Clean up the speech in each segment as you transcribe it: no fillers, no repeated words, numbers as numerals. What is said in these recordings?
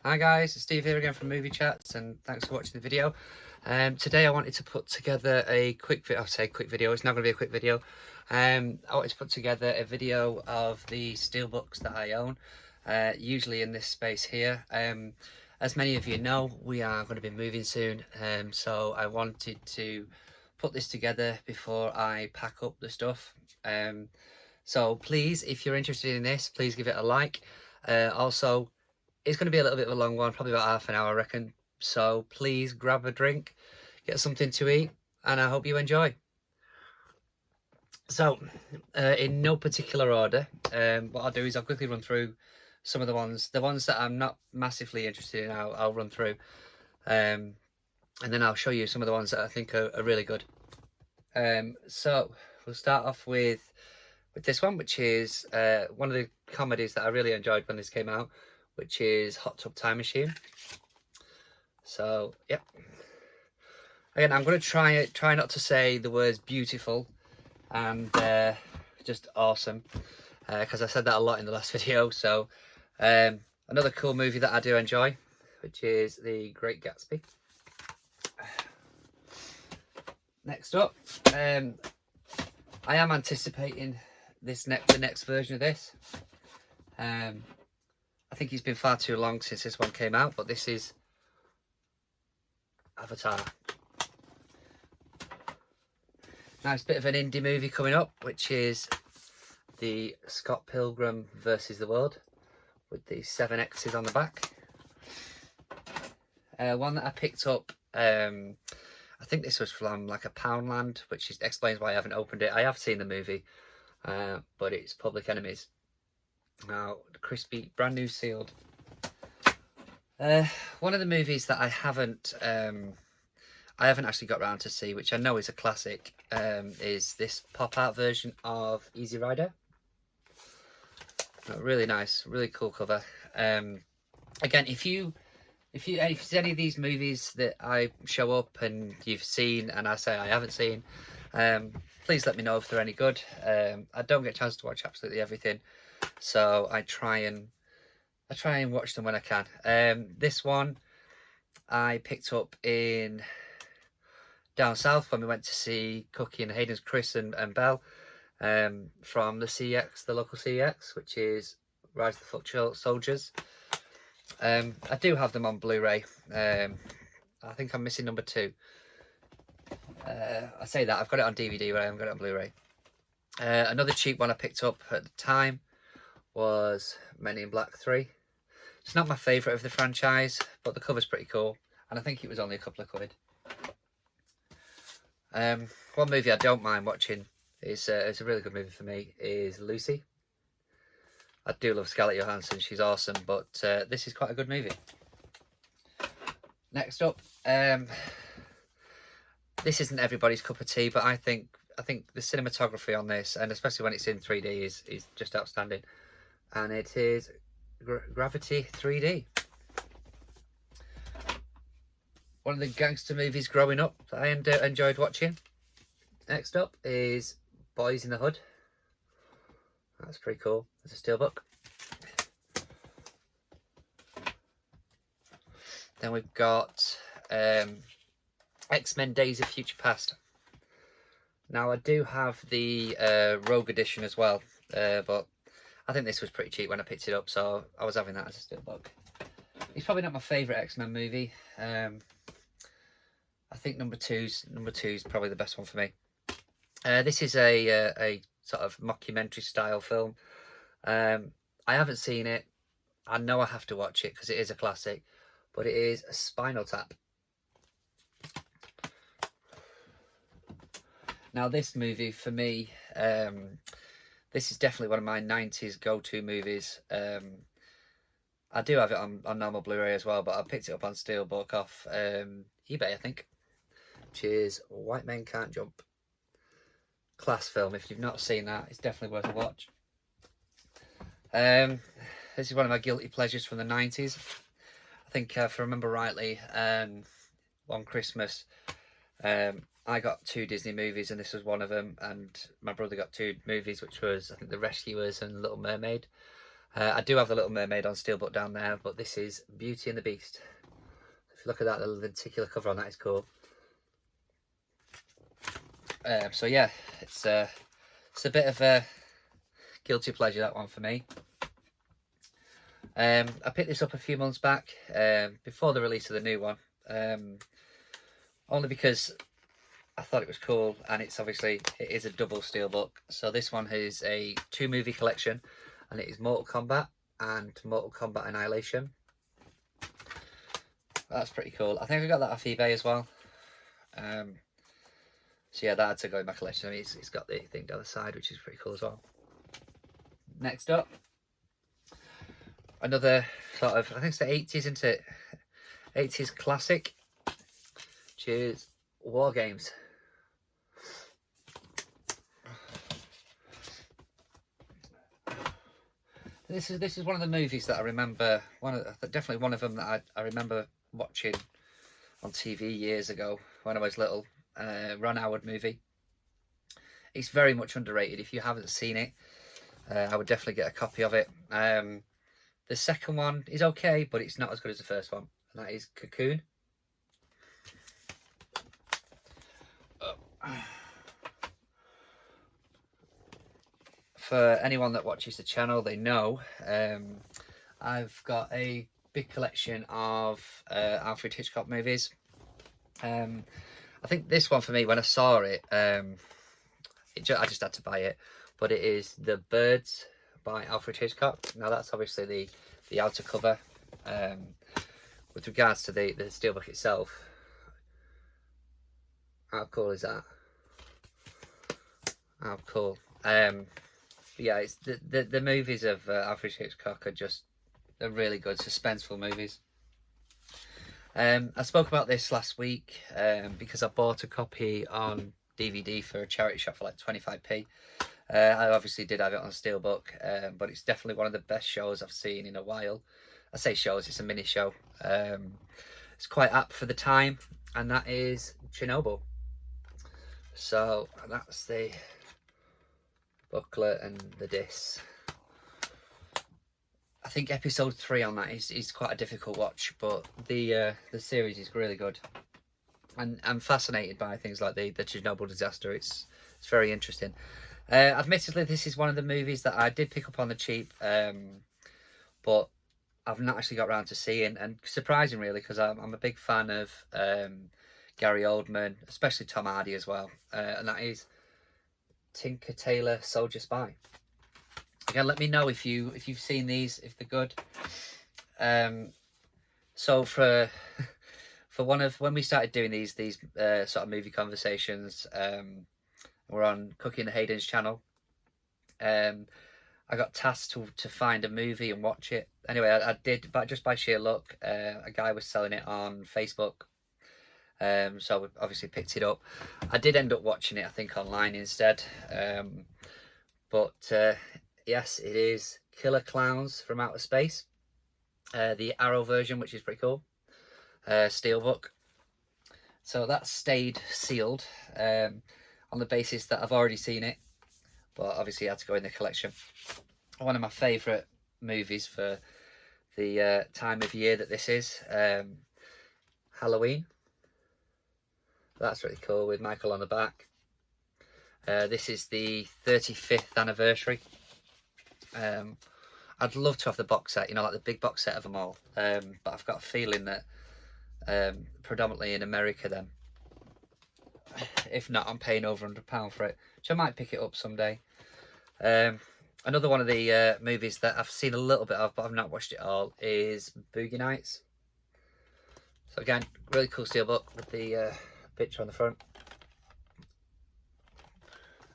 Hi guys, it's Steve here again from Movie Chats, and thanks for watching the video. Today I wanted to put together a quick video. I'll say quick video, it's not going to be a quick video. I wanted to put together a video of the Steelbooks that I own, usually in this space here. As many of you know, we are going to be moving soon, so I wanted to put this together before I pack up the stuff. So please, if you're interested in this, please give it a like. Also, it's going to be a little bit of a long one, probably about half an hour, I reckon. So please grab a drink, get something to eat, and I hope you enjoy. So, in no particular order, what I'll do is I'll quickly run through some of the ones that I'm not massively interested in. I'll run through, and then I'll show you some of the ones that I think are really good. So we'll start off with this one, which is one of the comedies that I really enjoyed when this came out, which is Hot Tub Time Machine. So, yeah. Again, I'm going to try not to say the words beautiful and just awesome, because I said that a lot in the last video. So, another cool movie that I do enjoy, which is The Great Gatsby. Next up, I am anticipating the next version of this. I think it's been far too long since this one came out, but this is Avatar. Now it's a bit of an indie movie coming up, which is the Scott Pilgrim versus the World, with the 7 X's on the back. One that I picked up, I think this was from like a Poundland, which explains why I haven't opened it. I have seen the movie, but it's Public Enemies. Now, crispy, brand new sealed. One of the movies that I haven't actually got around to see, which I know is a classic, is this pop-out version of Easy Rider. Really nice, really cool cover. Again, if it's any of these movies that I show up and you've seen and I say I haven't seen, please let me know if they're any good. I don't get a chance to watch absolutely everything, so I try and watch them when I can. This one I picked up in down south when we went to see Cookie and Hayden's Chris and Belle, from the CX, the local CX, which is Rise of the Foot Soldiers. I do have them on Blu-ray. I think I'm missing number 2. I say that I've got it on DVD, but I haven't got it on Blu-ray. Another cheap one I picked up at the time was Men in Black 3. It's not my favourite of the franchise, but the cover's pretty cool, and I think it was only a couple of quid. One movie I don't mind watching is it's a really good movie for me, is Lucy. I do love Scarlett Johansson, she's awesome, but this is quite a good movie. Next up, this isn't everybody's cup of tea, but I think the cinematography on this, and especially when it's in 3D, is just outstanding. And it is Gravity 3D. One of the gangster movies growing up that I enjoyed watching. Next up is Boys in the Hood. That's pretty cool. It's a steelbook. Then we've got X-Men Days of Future Past. Now I do have the Rogue edition as well, but I think this was pretty cheap when I picked it up, so I was having that as a steelbook. It's probably not my favourite X-Men movie. I think number two's probably the best one for me. This is a sort of mockumentary style film. I haven't seen it. I know I have to watch it because it is a classic, but it is a Spinal Tap. Now this movie for me, this is definitely one of my 90s go-to movies. I do have it on normal Blu-ray as well, but I picked it up on Steelbook off eBay, I think, which is White Men Can't Jump. Class film. If you've not seen that, it's definitely worth a watch. This is one of my guilty pleasures from the 90s. I think if I remember rightly, one Christmas, I got 2 Disney movies, and this was one of them, and my brother got 2 movies, which was, I think, The Rescuers and Little Mermaid. I do have the Little Mermaid on Steelbook down there, but this is Beauty and the Beast. If you look at that, the lenticular cover on that is cool. So yeah, it's a bit of a guilty pleasure, that one for me. I picked this up a few months back, before the release of the new one, only because I thought it was cool, and it is a double Steelbook. So this one is a 2-movie collection, and it is Mortal Kombat and Mortal Kombat Annihilation. That's pretty cool. I think I got that off eBay as well. So yeah, that had to go in my collection. I mean, it's got the thing down the side, which is pretty cool as well. Next up, another sort of, I think it's the 80s, isn't it? 80s classic, which is War Games. This is one of the movies that I remember. Definitely one of them that I remember watching on TV years ago when I was little. Ron Howard movie. It's very much underrated. If you haven't seen it, I would definitely get a copy of it. The second one is okay, but it's not as good as the first one, and that is Cocoon. For anyone that watches the channel, they know I've got a big collection of Alfred Hitchcock movies. I think this one for me, when I saw it, I just had to buy it. But it is The Birds by Alfred Hitchcock. Now that's obviously the outer cover. With regards to the Steelbook itself, how cool is that? How cool. Yeah, it's the movies of Alfred Hitchcock they're really good, suspenseful movies. I spoke about this last week because I bought a copy on DVD for a charity shop for like 25p. I obviously did have it on Steelbook, but it's definitely one of the best shows I've seen in a while. I say shows, it's a mini show. It's quite apt for the time, and that is Chernobyl. So that's the booklet and the disc. I think episode 3 on that is quite a difficult watch, but the series is really good. And I'm fascinated by things like the Chernobyl disaster. It's very interesting. Admittedly, this is one of the movies that I did pick up on the cheap, but I've not actually got around to seeing. And surprising, really, because I'm a big fan of Gary Oldman, especially Tom Hardy as well. And that is Tinker Tailor Soldier Spy. Again, let me know if you've seen these, if they're good. So for when we started doing these sort of movie conversations, we're on Cooking the Hayden's channel. I got tasked to find a movie and watch it. Anyway, I did, but just by sheer luck, a guy was selling it on Facebook. So we obviously picked it up. I did end up watching it, I think, online instead. But yes, it is Killer Clowns from Outer Space. The Arrow version, which is pretty cool. Steelbook. So that stayed sealed on the basis that I've already seen it. But obviously it had to go in the collection. One of my favourite movies for the time of year that this is. Halloween. That's really cool with Michael on the back. This is the 35th anniversary. I'd love to have the box set, like the big box set of them all. But I've got a feeling that predominantly in America then, if not, I'm paying over £100 for it, which I might pick it up someday. Another one of the movies that I've seen a little bit of, but I've not watched it all, is Boogie Nights. So again, really cool steelbook with the picture on the front.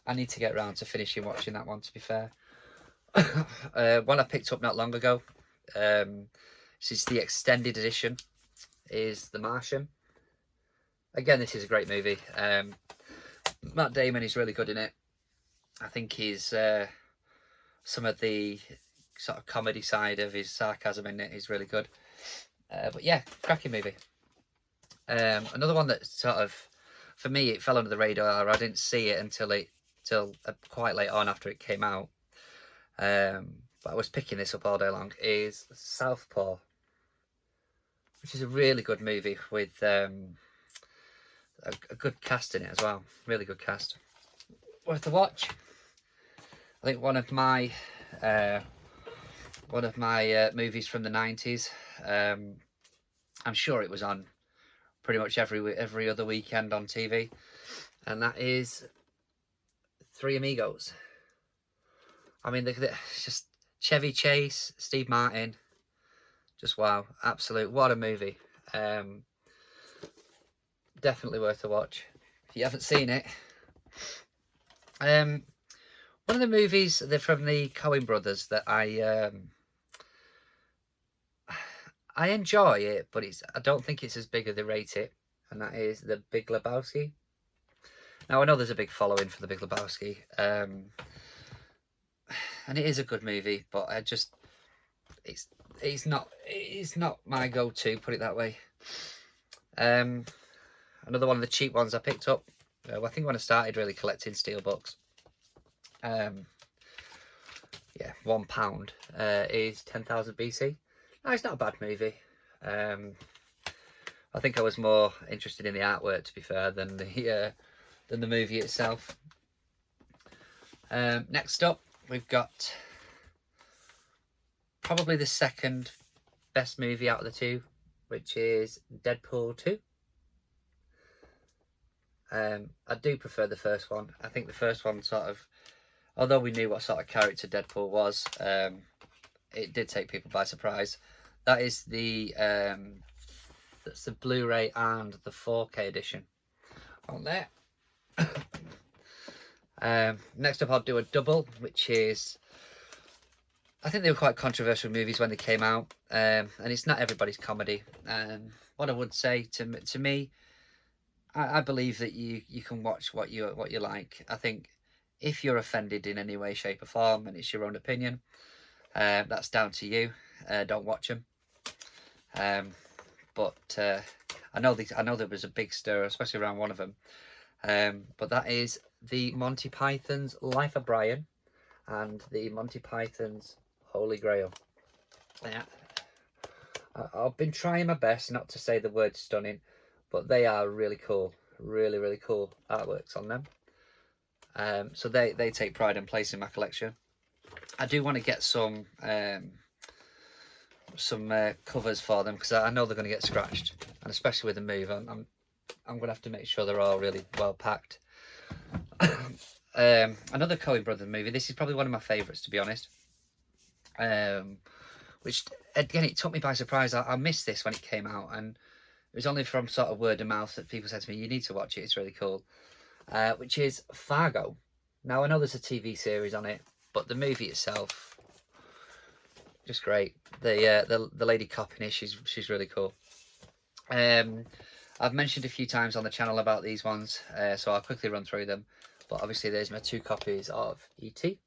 I need to get around to finishing watching that one, to be fair. One I picked up not long ago, this is the extended edition, is The Martian. Again, this is a great movie. Matt Damon is really good in it. I think he's some of the sort of comedy side of his sarcasm in it is really good. But yeah, cracking movie. Another one that sort of, for me, it fell under the radar. I didn't see it until quite late on after it came out. But but I was picking this up all day long, is Southpaw, which is a really good movie with a good cast in it as well. Really good cast. Worth a watch. I think one of my movies from the 90s. I'm sure it was on pretty much every other weekend on TV, and that is Three Amigos. I mean, it's just Chevy Chase, Steve Martin, just wow, absolute, what a movie. Definitely worth a watch if you haven't seen it. One of the movies from the Coen brothers that I enjoy it, but I don't think it's as big as they rate it, and that is the Big Lebowski. Now I know there's a big following for the Big Lebowski, and it is a good movie, but it's not my go-to, put it that way. Another one of the cheap ones I picked up. I think when I started really collecting Steelbooks. Yeah, £1 is 10,000 BC. No, it's not a bad movie. I think I was more interested in the artwork, to be fair, than the movie itself. Next up, we've got probably the second best movie out of the two, which is Deadpool 2. I do prefer the first one. I think the first one sort of, although we knew what sort of character Deadpool was, it did take people by surprise. That is that's the Blu-ray and the 4K edition on there. Next up, I'll do a double, which is, I think they were quite controversial movies when they came out, and it's not everybody's comedy. What I would say to me, I believe that you can watch what you like. I think if you're offended in any way, shape, or form, and it's your own opinion, that's down to you. Don't watch them. But I know there was a big stir, especially around one of them. But that is the Monty Python's Life of Brian and the Monty Python's Holy Grail. Yeah, I've been trying my best not to say the word stunning, but they are really cool, really cool artworks on them. So they take pride and place in my collection. I do want to get some covers for them, because I know they're going to get scratched, and especially with the move, I'm going to have to make sure they're all really well packed. Another Coen Brothers movie. This is probably one of my favourites, to be honest. Which again, it took me by surprise. I missed this when it came out, and it was only from sort of word of mouth that people said to me, "You need to watch it. It's really cool." Which is Fargo. Now I know there's a TV series on it, but the movie itself, just great. The lady cop in it, she's really cool. I've mentioned a few times on the channel about these ones, so I'll quickly run through them. But obviously there's my 2 copies of E.T.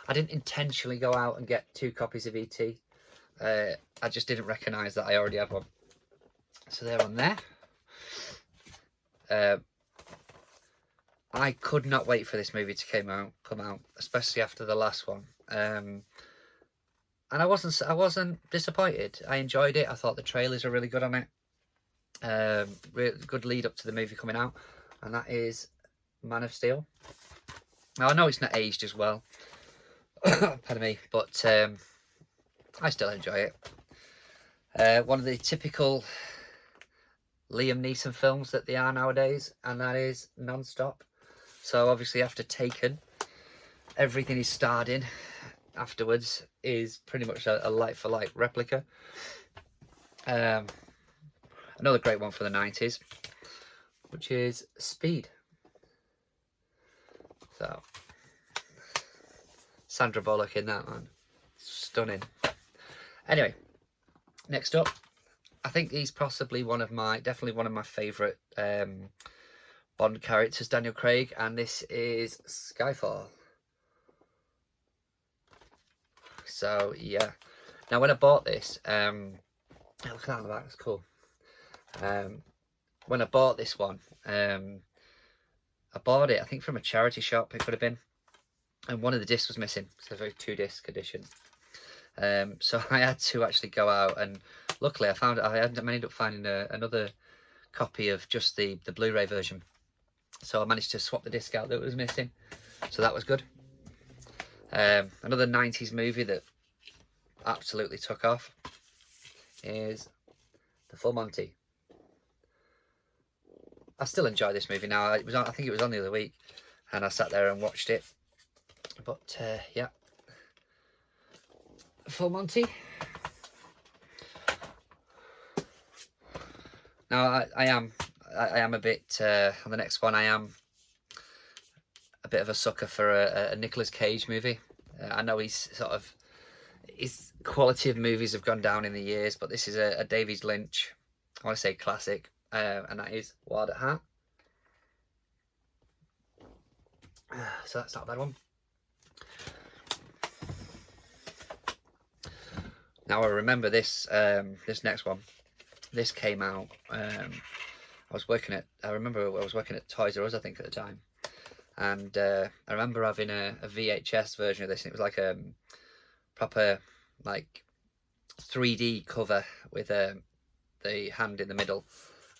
I didn't intentionally go out and get 2 copies of E.T. I just didn't recognise that I already had one. So they're on there. I could not wait for this movie to come out, especially after the last one. And I wasn't disappointed. I enjoyed it. I thought the trailers were really good on it. Really good lead up to the movie coming out, and that is Man of Steel. Now I know it's not aged as well, pardon me, but I still enjoy it. One of the typical Liam Neeson films that they are nowadays, and that is Non-Stop. So obviously after Taken, everything he's starred in afterwards is pretty much a like-for-like replica. Another great one for the 90s, which is Speed. So Sandra Bullock in that one, stunning. Anyway, next up, I think he's possibly definitely one of my favourite Bond characters, Daniel Craig, and this is Skyfall. So yeah, now when I bought this, look at that on the back, that's cool. When I bought this one, I bought it, I think, from a charity shop. It could have been, and one of the discs was missing. It's a very 2-disc edition. So I had to actually go out, and luckily I ended up finding another copy of just the Blu-ray version. So I managed to swap the disc out that was missing. So that was good. Another 90s movie that absolutely took off is The Full Monty. I still enjoy this movie now. I think it was on the other week, and I sat there and watched it. But yeah, Full Monty. Now I am a bit on the next one. I am a bit of a sucker for a Nicolas Cage movie. I know his quality of movies have gone down in the years, but this is a David Lynch, I want to say classic, and that is Wild at Heart. So that's not a bad one. Now I remember this this next one. This came out. I remember I was working at Toys R Us, I think, at the time, and I remember having a VHS version of this. And it was like a proper like 3D cover with the hand in the middle,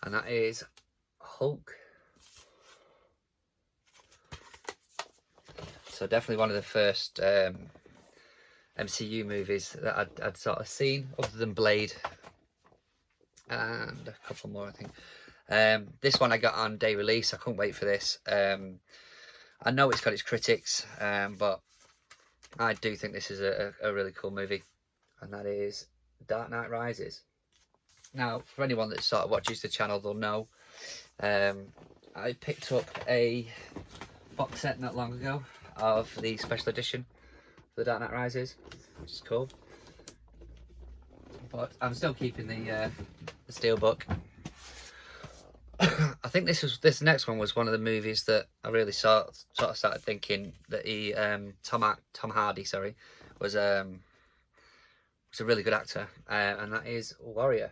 and that is Hulk. So definitely one of the first MCU movies that I'd sort of seen, other than Blade and a couple more, I think. This one I got on day release. I couldn't wait for this. I know it's got its critics, but I do think this is a really cool movie, and that is Dark Knight Rises. Now, for anyone that sort of watches the channel, they'll know I picked up a box set not long ago of the special edition for the Dark Knight Rises, which is cool. But I'm still keeping the Steelbook. I think this next one was one of the movies that I really sort of started thinking that Tom Hardy, sorry, was a really good actor, and that is Warrior.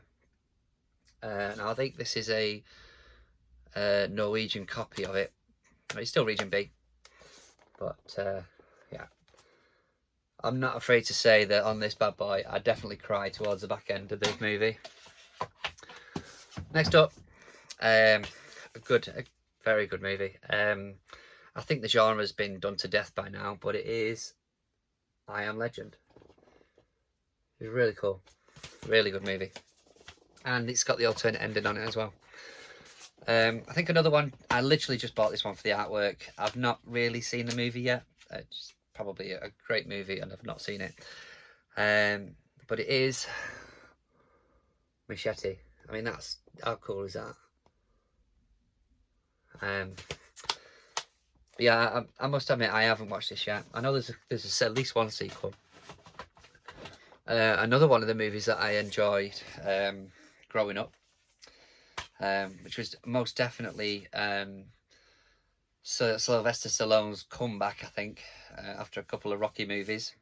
Now I think this is a Norwegian copy of it. It's still Region B, but yeah, I'm not afraid to say that on this bad boy, I definitely cried towards the back end of this movie. Next up, a very good movie. I think the genre has been done to death by now, but it is I Am Legend. It's really cool, really good movie, and it's got the alternate ending on it as well. I think another one, I literally just bought this one for the artwork. I've not really seen the movie yet. It's probably a great movie and I've not seen it. But it is Machete. I mean, that's, how cool is that? Yeah, I must admit I haven't watched this yet. I know there's at least one sequel. Another one of the movies that I enjoyed growing up, which was most definitely Sylvester Stallone's comeback, I think, after a couple of Rocky movies.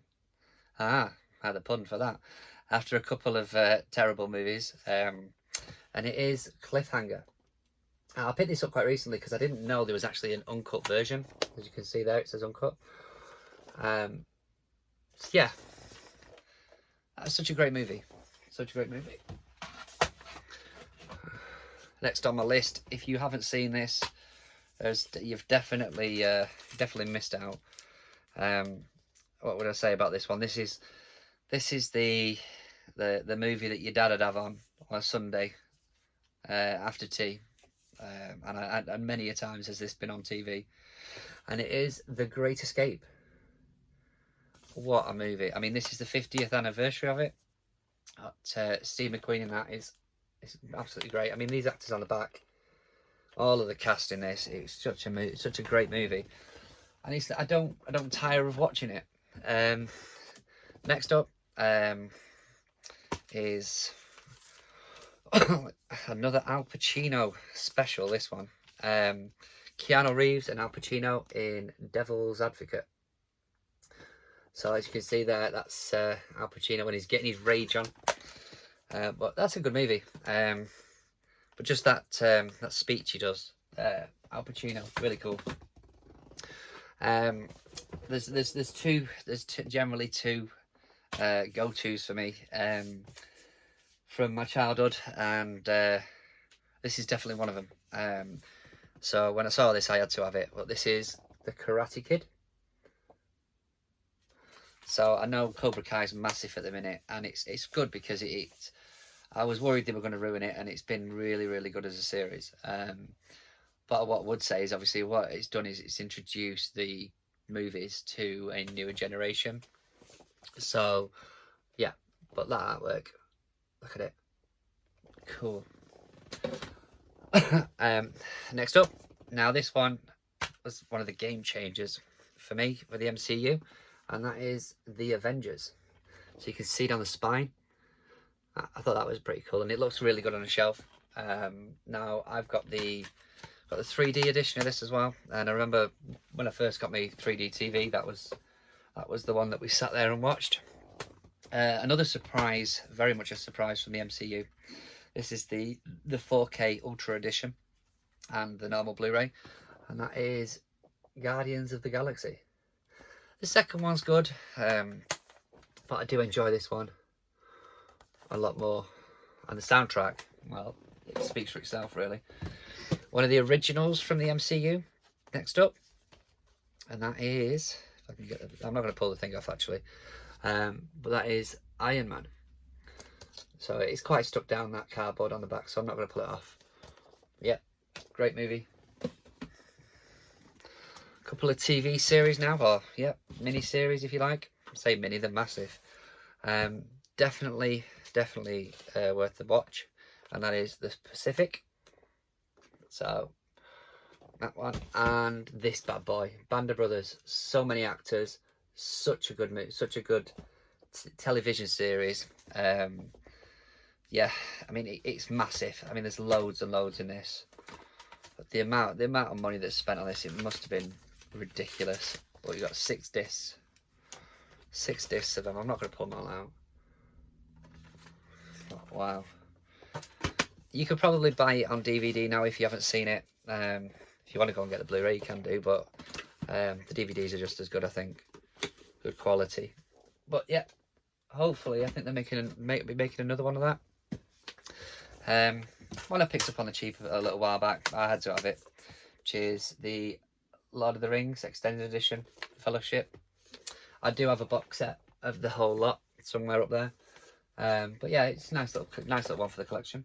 I had a pun for that. After a couple of terrible movies, and it is Cliffhanger. I picked this up quite recently because I didn't know there was actually an uncut version. As you can see there, it says uncut. Yeah, that's such a great movie. Such a great movie. Next on my list, if you haven't seen this, you've definitely missed out. What would I say about this one? This is the movie that your dad would have on a Sunday after tea, and many a times has this been on TV, and it is The Great Escape. What a movie! I mean, this is the 50th anniversary of it. Steve McQueen in that is absolutely great. I mean, these actors on the back, all of the cast in this, it's such a great movie, and I don't tire of watching it. Next up is another Al Pacino special. This one, Keanu Reeves and Al Pacino in Devil's Advocate. So as you can see there, that's Al Pacino when he's getting his rage on. But that's a good movie. But just that speech he does, Al Pacino, really cool. there's generally two go-tos for me from my childhood, and this is definitely one of them. So when I saw this, I had to have it. But this is The Karate Kid. So I know Cobra Kai is massive at the minute, and it's good because I was worried they were going to ruin it, and it's been really, really good as a series. But what I would say is, obviously, what it's done is it's introduced the movies to a newer generation. So, yeah, but that artwork, look at it, cool. Next up, now this one was one of the game changers for me for the MCU, and that is the Avengers. So you can see it on the spine. I thought that was pretty cool, and it looks really good on a shelf. Now I've got the 3D edition of this as well, and I remember when I first got my 3D TV, that was the one that we sat there and watched. Another surprise, very much a surprise from the MCU. This is the 4K Ultra Edition and the normal Blu-ray, and that is Guardians of the Galaxy. The second one's good, but I do enjoy this one a lot more. And the soundtrack, well, it speaks for itself, really. One of the originals from the MCU, next up, and that is, if I can get, I'm not going to pull the thing off actually, but that is Iron Man. So it's quite stuck down, that cardboard on the back, so I'm not going to pull it off. Yeah, great movie. Couple of TV series now, or yeah, mini series if you like. I say mini, they're massive. Definitely worth the watch, and that is The Pacific. So that one, and this bad boy, Band of Brothers. So many actors, such a good movie, such a good television series. Yeah, I mean it's massive. I mean there's loads and loads in this, but the amount of money that's spent on this, it must have been ridiculous. Well, you got 6 discs of them. I'm not going to pull them all out. Oh, wow. You could probably buy it on DVD now if you haven't seen it. If you want to go and get the Blu-ray, you can do, but the DVDs are just as good, I think. Good quality. But yeah, hopefully, I think they're making another one of that. One I picked up on the cheap a little while back, I had to have it, which is the Lord of the Rings Extended Edition Fellowship. I do have a box set of the whole lot somewhere up there. But yeah, it's a nice little one for the collection.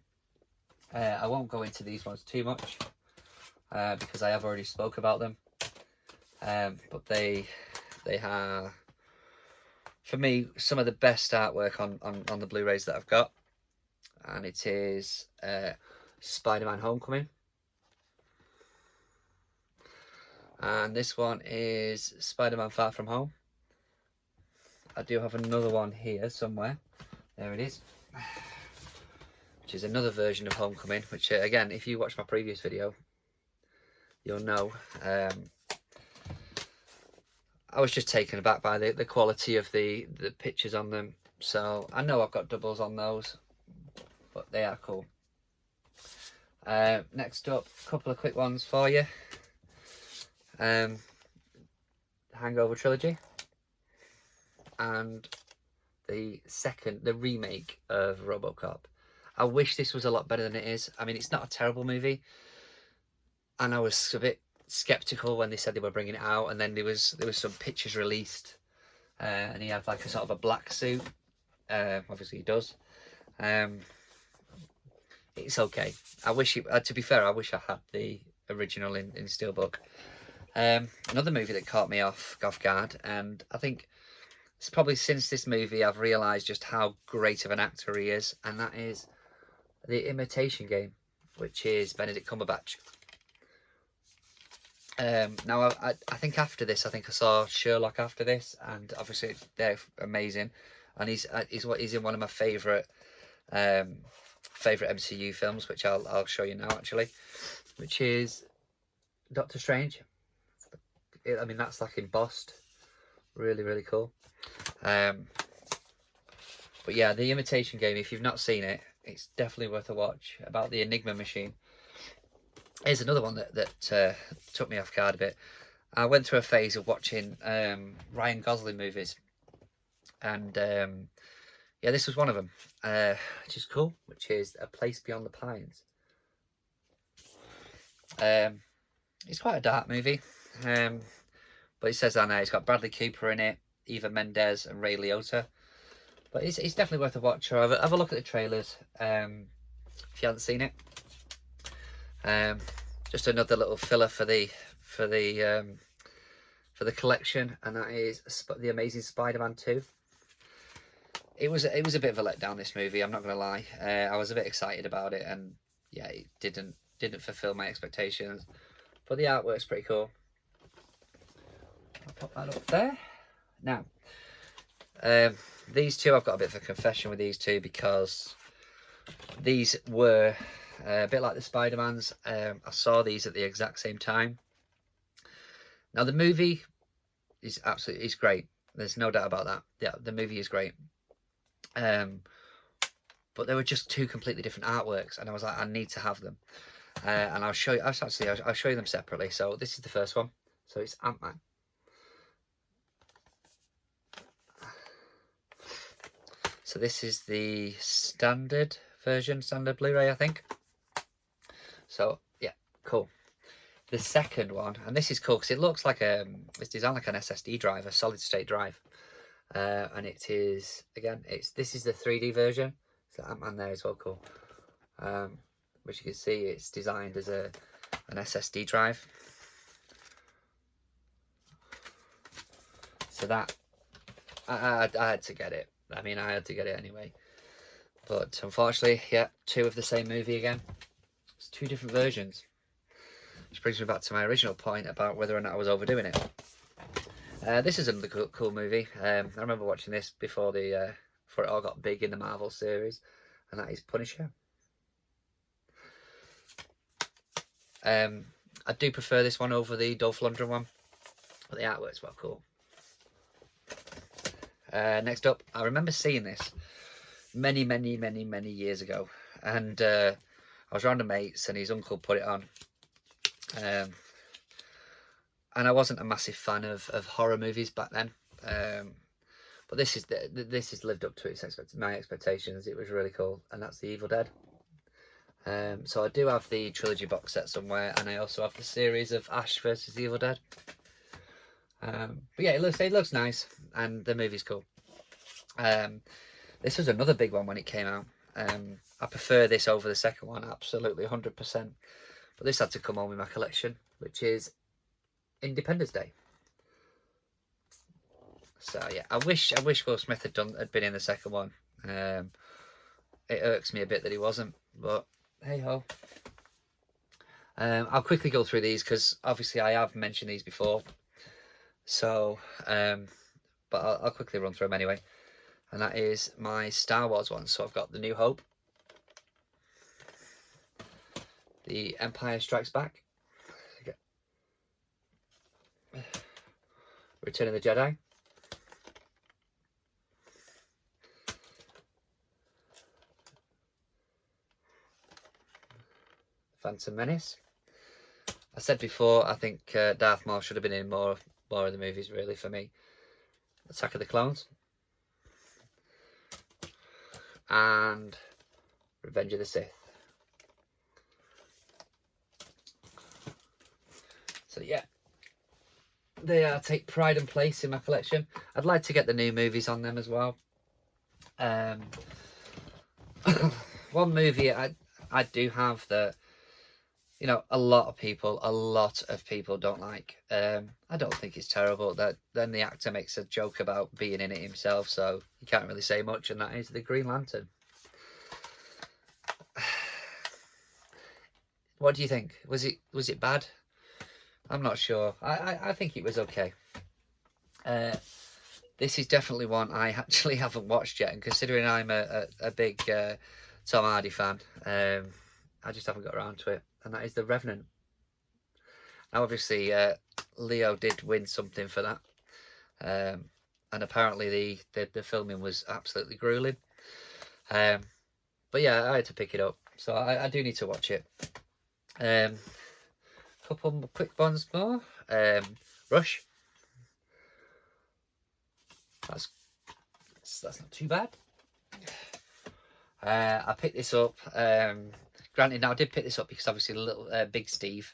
I won't go into these ones too much because I have already spoke about them. But they are, for me, some of the best artwork on the Blu-rays that I've got. And it is Spider-Man Homecoming. And this one is Spider-Man Far From Home. I do have another one here somewhere. There it is. Which is another version of Homecoming, which again, if you watch my previous video, you'll know. I was just taken aback by the quality of the pictures on them. So I know I've got doubles on those, but they are cool. Next up, a couple of quick ones for you. Hangover trilogy, and the remake of RoboCop. I wish this was a lot better than it is. I mean, it's not a terrible movie, and I was a bit skeptical when they said they were bringing it out, and then there was some pictures released, and he had like a sort of a black suit. Obviously he does. It's okay. I wish to be fair, I wish I had the original in Steelbook. Another movie that caught me off guard, and I think it's probably since this movie I've realised just how great of an actor he is, and that is The Imitation Game, which is Benedict Cumberbatch. Now I think after this, I think I saw Sherlock after this, and obviously they're amazing, and he's in one of my favourite MCU films, which I'll show you now actually, which is Doctor Strange. I mean, that's like embossed, really cool. But yeah, The Imitation Game, if you've not seen it, it's definitely worth a watch. About the Enigma machine. Here's another one that took me off guard a bit. I went through a phase of watching Ryan Gosling movies, and yeah, this was one of them, which is cool, which is A Place Beyond the Pines. It's quite a dark movie, but it says that now it's got Bradley Cooper in it, Eva Mendes, and Ray Liotta. But it's definitely worth a watch. Or have a look at the trailers if you haven't seen it. Just another little filler for the collection, and that is The Amazing Spider-Man 2. It was a bit of a letdown, this movie, I'm not gonna lie. I was a bit excited about it, and yeah, it didn't fulfill my expectations. But the artwork's pretty cool. I'll pop that up there. Now, these two, I've got a bit of a confession with these two, because these were a bit like the Spider-Mans. I saw these at the exact same time. Now, the movie is great. There's no doubt about that. Yeah, the movie is great. But they were just two completely different artworks, and I was like, I need to have them. And I'll show you. I'll show you them separately. So this is the first one. So it's Ant-Man. So this is the standard version, standard Blu-ray, I think. So yeah, cool. The second one, and this is cool because it looks like it's designed like an SSD drive, a solid state drive, and it is, again, this is the 3D version. So Ant-Man there as well, cool. Which you can see, it's designed as an SSD drive. So that I had to get it. I mean, I had to get it anyway. But unfortunately, yeah, two of the same movie again. It's two different versions. Which brings me back to my original point about whether or not I was overdoing it. This is another cool movie. I remember watching this before it all got big in the Marvel series, and that is Punisher. I do prefer this one over the Dolph Lundgren one, but the artwork's well cool. Next up, I remember seeing this many years ago, and I was around a mate's and his uncle put it on, and I wasn't a massive fan of horror movies back then, but this has lived up to my expectations. It was really cool, and that's The Evil Dead. So I do have the trilogy box set somewhere, and I also have the series of Ash versus the Evil Dead. But yeah, it looks nice, and the movie's cool. This was another big one when it came out. I prefer this over the second one, absolutely 100%. But this had to come on with my collection, which is Independence Day. So yeah, I wish Will Smith had been in the second one. It irks me a bit that he wasn't, but hey ho. I'll quickly go through these because obviously I have mentioned these before. So, but I'll quickly run through them anyway. And that is my Star Wars one. So I've got The New Hope, The Empire Strikes Back, Return of the Jedi, Phantom Menace. I said before, I think Darth Maul should have been in more of the movies, really, for me. Attack of the Clones. And Revenge of the Sith. So yeah, they take pride and place in my collection. I'd like to get the new movies on them as well. One movie I do have that, you know, a lot of people don't like. I don't think it's terrible. That then the actor makes a joke about being in it himself, so you can't really say much, and that is The Green Lantern. What do you think? Was it bad? I'm not sure. I think it was okay. This is definitely one I actually haven't watched yet, and considering I'm a big Tom Hardy fan, I just haven't got around to it. And that is The Revenant. Now, obviously, Leo did win something for that, and apparently the filming was absolutely grueling. But yeah, I had to pick it up, so I do need to watch it. Couple quick ones more. Rush. That's not too bad. I picked this up. Granted, now I did pick this up because obviously little Big Steve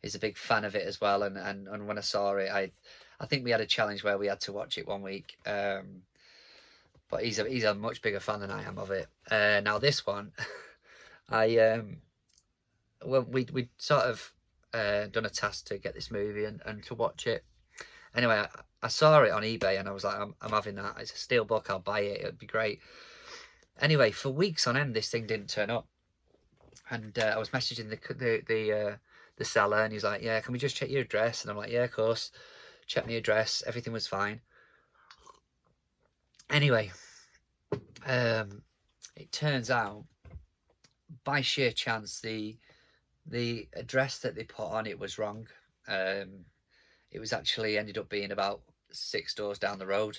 is a big fan of it as well, and when I saw it, I think we had a challenge where we had to watch it one week. But he's a much bigger fan than I am of it. Now this one, well, we sort of done a task to get this movie and to watch it. Anyway, I saw it on eBay and I was like, I'm having that. It's a Steelbook. I'll buy it. It'd be great. Anyway, for weeks on end, this thing didn't turn up, and I was messaging the seller, and he's like, "Yeah, can we just check your address?" And I'm like, "Yeah, of course." Check my address. Everything was fine. Anyway, it turns out, by sheer chance, the address that they put on it was wrong. It was actually ended up being about 6 doors down the road.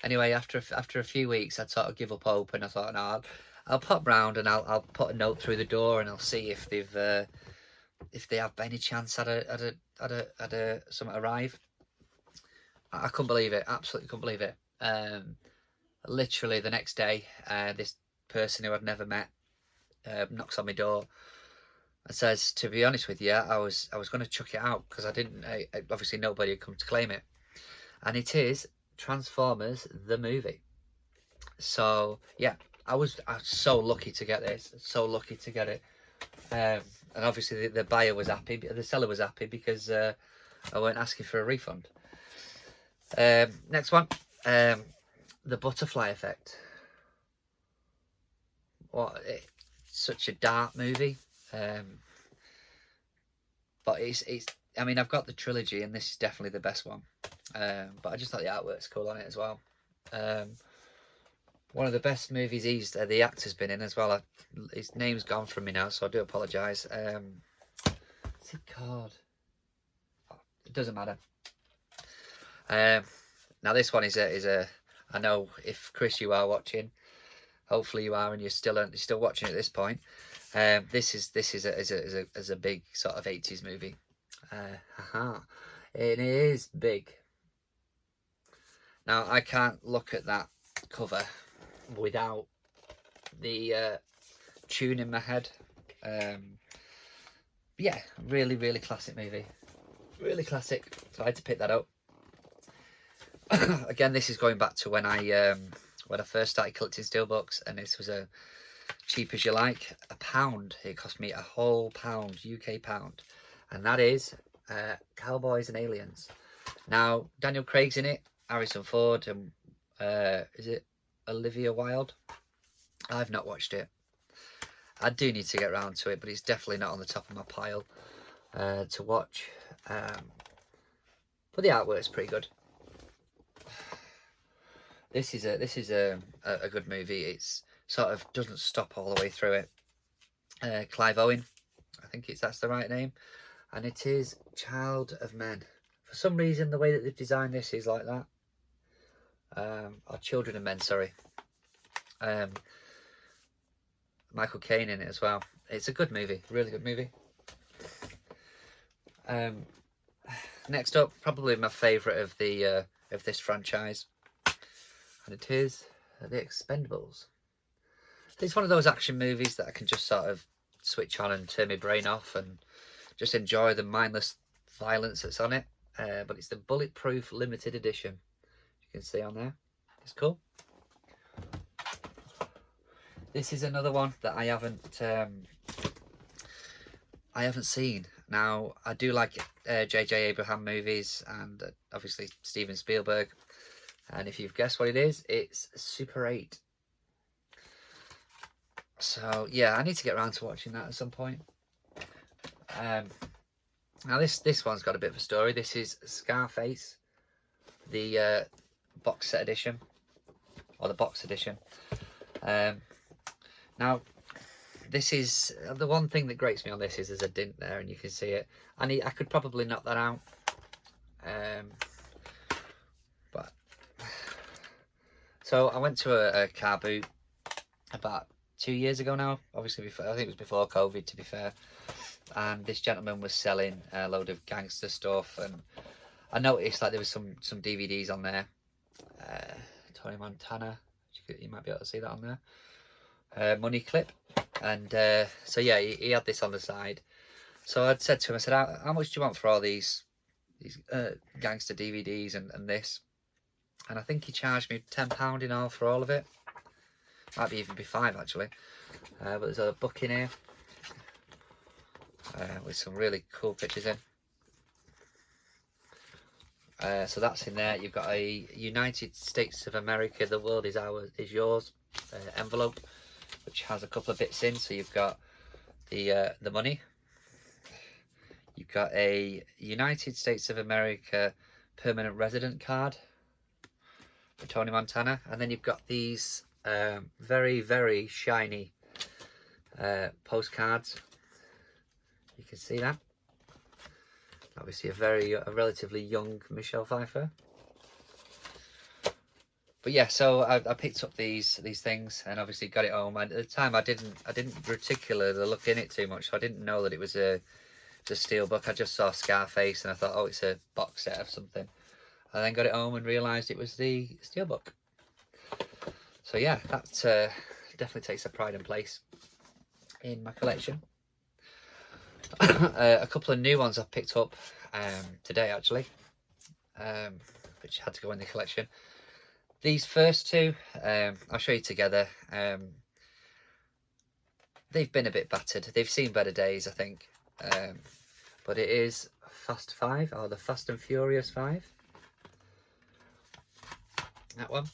Anyway, after a few weeks, I'd sort of give up hope, and I thought, no, I'll pop round and I'll put a note through the door, and I'll see if they have any chance at a something arrive. I couldn't believe it. Absolutely couldn't believe it. Literally the next day, this person who I'd never met knocks on my door and says, "To be honest with you, I was going to chuck it out because I didn't. Obviously, nobody had come to claim it, and it is Transformers the movie." So yeah, I was so lucky to get this. So lucky to get it. And obviously the buyer was happy, the seller was happy because I weren't asking for a refund. Next one, The Butterfly Effect. Such a dark movie. But it's I mean, I've got the trilogy and this is definitely the best one. But I just thought the artwork's cool on it as well. One of the best movies the actor's been in as well. His name's gone from me now, so I do apologise. What's it called? Oh, it doesn't matter. Now this one is a. I know if Chris, you are watching, hopefully you are, and you're still watching at this point. This is a big sort of 80s movie. It is big. Now I can't look at that cover without the tune in my head. Yeah, really classic movie. Really classic. So I had to pick that up. Again, this is going back to when I first started collecting steelbooks, and this was a cheap as you like, £1. It cost me a whole pound, UK pound, and that is Cowboys and Aliens. Now Daniel Craig's in it, Harrison Ford, and is it Olivia Wilde? I've not watched it. I do need to get around to it, but it's definitely not on the top of my pile to watch. But the artwork's pretty good. This is a good movie. It's sort of doesn't stop all the way through it. Clive Owen, I think that's the right name, and it is Child of Men. For some reason, the way that they've designed this is like that. Or Children of Men, sorry. Michael Caine in it as well. It's a good movie, really good movie. Next up, probably my favourite of this franchise, and it is The Expendables. It's one of those action movies that I can just sort of switch on and turn my brain off and just enjoy the mindless violence that's on it. But it's the Bulletproof Limited Edition. You can see on there. It's cool. This is another one that I haven't seen. Now, I do like J.J. Abraham movies and obviously Steven Spielberg. And if you've guessed what it is, it's Super 8. So, yeah, I need to get around to watching that at some point. Now, this one's got a bit of a story. This is Scarface, the box set edition, or the box edition. Now, this is the one thing that grates me on this is there's a dint there, and you can see it. I could probably knock that out, but so I went to a car boot about 2 years ago now. Obviously, before, I think it was before COVID, to be fair. And this gentleman was selling a load of gangster stuff, and I noticed like there was some DVDs on there. Tony Montana, you might be able to see that on there. Money Clip, and so yeah, he had this on the side. So I'd said to him, I said, how much do you want for all these gangster DVDs and this? And I think he charged me £10 in all for all of it. Might be even be £5 actually. But there's a book in here with some really cool pictures in. So that's in there. You've got a United States of America, the world is ours, is yours envelope, which has a couple of bits in. So you've got the money. You've got a United States of America permanent resident card for Tony Montana, and then you've got these very, very shiny postcards. You can see that. Obviously a relatively young Michelle Pfeiffer. But yeah, so I picked up these things and obviously got it home. And at the time I didn't particularly look in it too much, so I didn't know that it was a Steelbook. I just saw Scarface and I thought, oh, it's a box set of something. I then got it home and realised it was the Steelbook. So yeah, that definitely takes a pride and place in my collection. A couple of new ones I've picked up today actually, which had to go in the collection. These first two, I'll show you together. They've been a bit battered. They've seen better days, I think. But it is Fast 5, or the Fast and Furious 5. That one.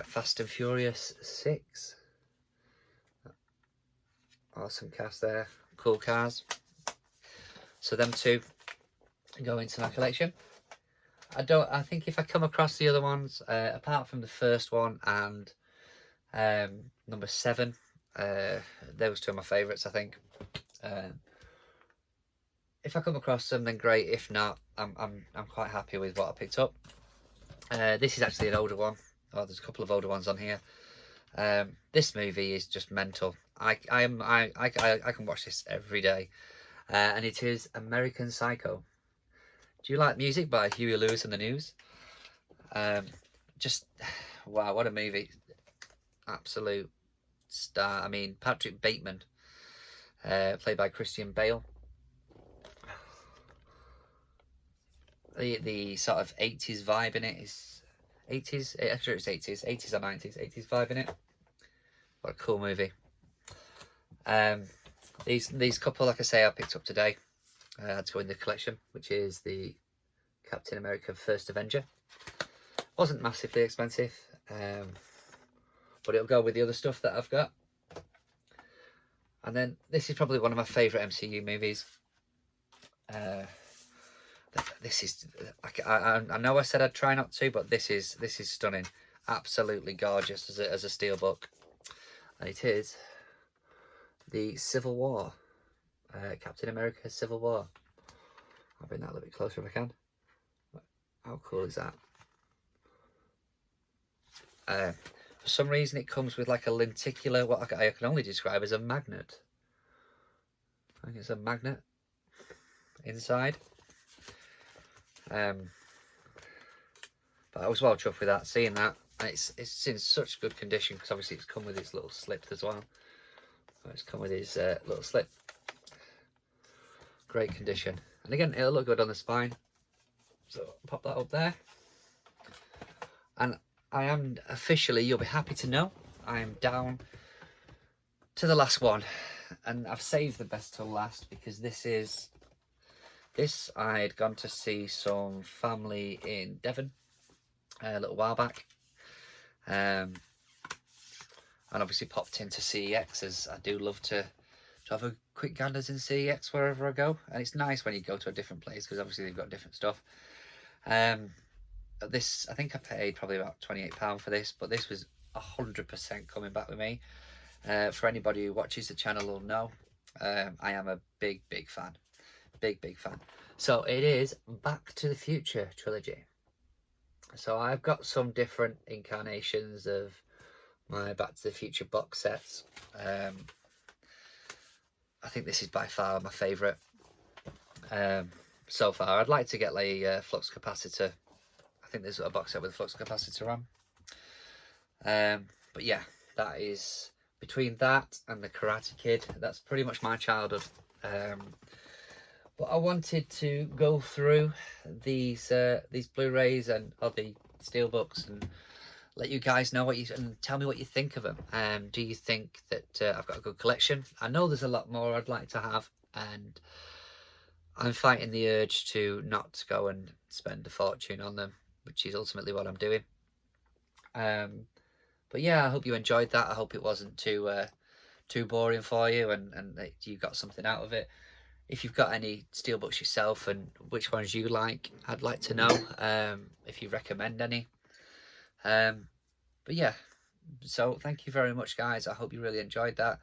Fast and Furious 6. Awesome cast there. Cool cars. So them two go into my collection. I think if I come across the other ones, apart from the first one and number 7, those two are my favourites, I think. If I come across them, then great. If not, I'm quite happy with what I picked up. This is actually an older one. Oh, there's a couple of older ones on here. This movie is just mental. I can watch this every day, and it is American Psycho. Do you like music by Huey Lewis and the News? Just wow, what a movie! Absolute star. I mean, Patrick Bateman, played by Christian Bale. The sort of 80s vibe in it is 80s. I'm sure it's 80s or 90s. 80s vibe in it. What a cool movie. These couple, like I say, I picked up today. I had to go in the collection, which is the Captain America First Avenger. Wasn't massively expensive, but it'll go with the other stuff that I've got. And then this is probably one of my favourite MCU movies. This is, I know I said I'd try not to, but this is stunning. Absolutely gorgeous as a steelbook. And it is the Civil War. Captain America Civil War. I'll bring that a little bit closer if I can. How cool is that? For some reason it comes with like a lenticular, what I can only describe as a magnet. I think it's a magnet inside. But I was well chuffed with that, seeing that. And it's in such good condition, because obviously it's come with its little slip as well. So it's come with his little slip. Great condition. And again, it'll look good on the spine. So pop that up there. And I am officially, you'll be happy to know, I am down to the last one. And I've saved the best till last, because this I had gone to see some family in Devon a little while back. And obviously popped into CEX, as I do love to have a quick ganders in CEX wherever I go. And it's nice when you go to a different place, because obviously they've got different stuff. This, I think I paid probably about £28 for this, but this was 100% coming back with me. For anybody who watches the channel will know, I am a big fan. Big fan. So it is Back to the Future trilogy. So I've got some different incarnations of my Back to the Future box sets. I think this is by far my favourite. so far. I'd like to get a flux capacitor. I think there's a box set with a flux capacitor on. But yeah, that is between that and the Karate Kid. That's pretty much my childhood. But I wanted to go through these Blu-rays and the Steelbooks and let you guys know and tell me what you think of them. Do you think that I've got a good collection? I know there's a lot more I'd like to have, and I'm fighting the urge to not go and spend a fortune on them, which is ultimately what I'm doing. But yeah, I hope you enjoyed that. I hope it wasn't too boring for you, and that you got something out of it. If you've got any Steelbooks yourself and which ones you like, I'd like to know. If you recommend any. But yeah, so thank you very much, guys. I hope you really enjoyed that.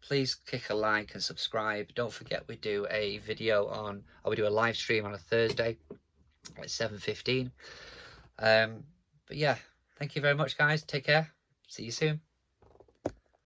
Please click a like and subscribe. Don't forget we do a video on, or we do a live stream on a Thursday at 7:15. But yeah, thank you very much, guys. Take care. See you soon.